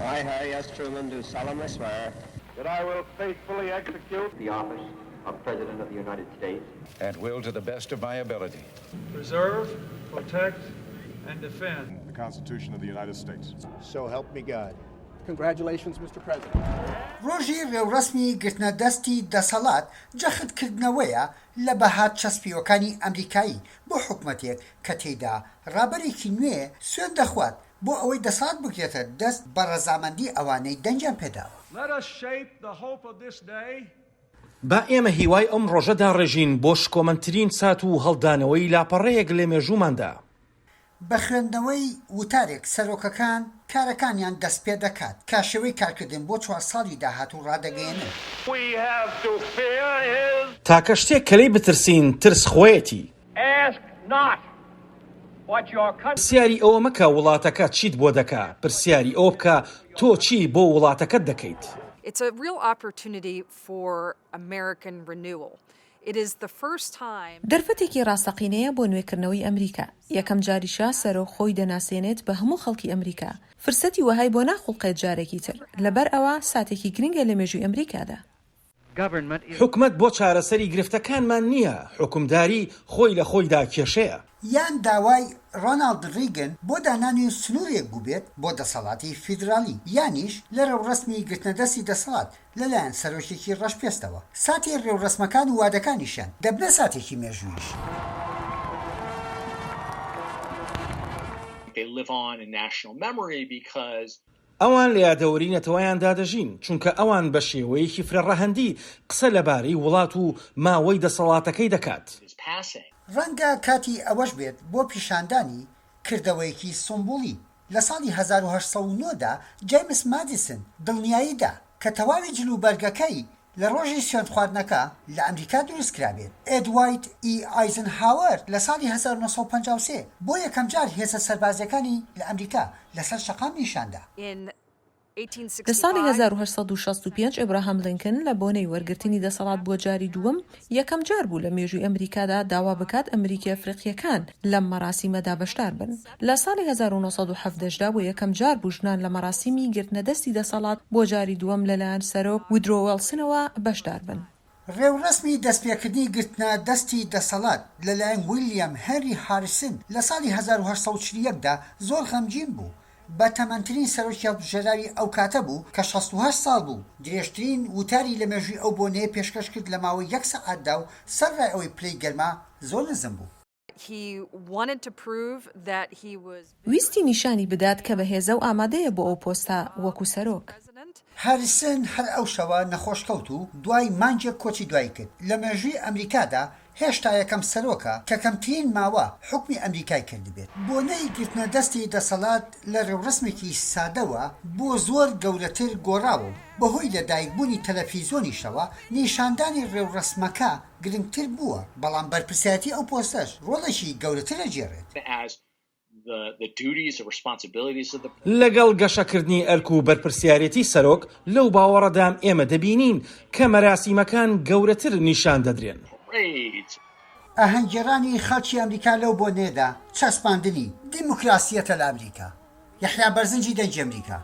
I, Harry S. Truman, do solemnly swear that I will faithfully execute the office of President of the United States and will, to the best of my ability, preserve, protect, and defend the Constitution of the United States. So help me God. Congratulations, Mr. President. ڕۆژی ڕێوڕسمی گرتنە دەستی دەسەڵات جەختکردنەوەیە لە بەهات چەسپیوەکانی ئەمریکایی بۆ حکومەتێک کە تێیدا ڕابەرێکی نوێ سوێن دەخوات بۆ ئەوەی دەسەڵات بگرێتە دەست بە ڕەزامەندی ئەوانەی دەنگیان پێداوە. با ئێمە هیوای ئەم ڕۆژەدا ڕێژین بۆ شکۆمەندترین سات و هەڵدانەوەی لاپەڕەیەک لە مێژووماندا. بە خوێندنەوەی وتارێک سەرۆکەکان کارەکانیان دەست پێ دەکات کاشەوەی کارکردن بۆ 4 ساڵی داهاتوو ڕادەگەیەنن. تاکە شتێک کەلەی بترسین ترس خۆیەتی. پرسیاری ئەوە مەکە وڵاتەکە چیت بۆ دەکا، پرسیاری ئەوە بکە تۆ چی بۆ وڵاتەکەت دەکەیت. It's a real opportunity for American renewal. It is the first time. دەرفەتێکی ڕاستەقینەیە بۆ نوێکردنەوەی ئەمریکا. یەکەم جاریشە سەرۆک خۆی دەناسێنێت بە هەموو خەڵکی ئەمریکا. فرسەتی وەهای بۆ ناخوڵقێت جارێکی تر. لەبەر ئەوە ساتێکی گرنگە لە مێژووی ئەمریکادا. حکومەت بۆ چارەسەری گرفتەکانمان نییە، حکومداری خۆی لە خۆیدا کێشەیە. یان داوای ڕۆناڵد ڕیگن بۆ دانانی سنوورێک بووبێت بۆ دەسەڵاتی فیدرالی یانیش لە ڕێوڕسمی گرتنەدەستی دەسەڵات لەلایەن سەرۆکێکی ڕەشپێستەوە. ساتی ڕێوڕسمەکان و وادەکانیشان دەبنە ساتێکی مێژوویش. ئەوان لە یادەوەرینەتەوەیان دادەژین چونکە ئەوان بە شێوەیەکی فرەڕەهەندی قسە لەبارەی وڵات و ماوەی دەسەڵاتەکەی دەکات. ڕەنگە کاتی ئەوەش بێت بۆ پیشاندانی کردەوەیەکی سمبولی لە ساڵی 1809دا جیمس مادیسن دڵنیاییدا کە تەواوی جلوبەرگەکەی لە ڕۆژی سوێندخواردنەکە لە ئەمریکا دروستکرابێت. ئێدوایت ئی ئایزنهاوەر لە ساڵی 1953 بۆ یەکەم جار هێزە سەربازیەکانی لە ئەمریکا لەسەر شەقام نیشاندا. لە ساڵی 1865 ئێبراهام لینکن لە بۆنەی وەرگرتنی دەسەڵات بۆ جاری دووەم یەکەم جار بوو لە مێژووی ئەمریکادا داوا بکات ئەمریکی ئەفریقیەکان لەم مەراسیمەدا بەشدار بن. لە ساڵی 1970دا بۆ یەکەم جار بوو ژنان لە مەراسیمی گرتنەدەستی دەسەڵات بۆ جاری دووەم لەلایەن سەرۆک وودرۆ ویلسنەوە بەشدار بن. ڕێوڕسمی دەستپێکردنی گرتنە دەستی دەسەڵات لەلایەن ویلیام هەنری هاریسن لە ساڵی 1841دا زۆر خەمگین بوو. بە تەمەنترین سەرۆکی هەڵبژێردراوی ئەو کاتە بوو کە 68 ساڵ بوو. درێژترین وتاری لە مێژووی ئەو بۆنەیە پێشکەش کرد لە ماوەی 1 سەعاتدا و سەرڕای ئەوەی پلەی گەرما زۆر نزم بوو. ویستی نیشانی بدات کە بەهێزە و ئامادەیە بۆ ئەو پۆستە وەکو سەرۆک. هاریسن هەر ئەو شەوە نەخۆشکەوت و دوای مانگێک کۆچی دوای کرد. لە مێژووی ئەمریکادا هێشتا یەکەم سەرۆکە کە کەمترین ماوە حکمی ئەمریکای کردبێت. بۆنەی گرتنە دەستی دەسەڵات لە ڕێوڕسمێکی سادەوە بۆ زۆر گەورەتر گۆڕاوە و بەهۆی لەدایکبوونی تەلەڤیزۆنیشەوە نیشاندانی ڕێوڕسمەکە گرنگتر بووە، بەڵام بەرپرسایەتی ئەو پۆستەش ڕۆڵێکی گەورەتر ئەجێڕێت. لەگەڵ گەشەکردنی ئەرک و بەرپرسیارەتی سەرۆک لەو باوەڕەدام ئێمە دەبینین کە مەراسیمەکان گەورەتر نیشان دەدرێن. ئاهەنگگێڕانی خەڵکی ئەمریکا لەو بۆنێدا چەسپاندنی دیموکراسیەتە لە ئەمریکا. یەحیا بەرزنجی دەنگی ئەمریکا.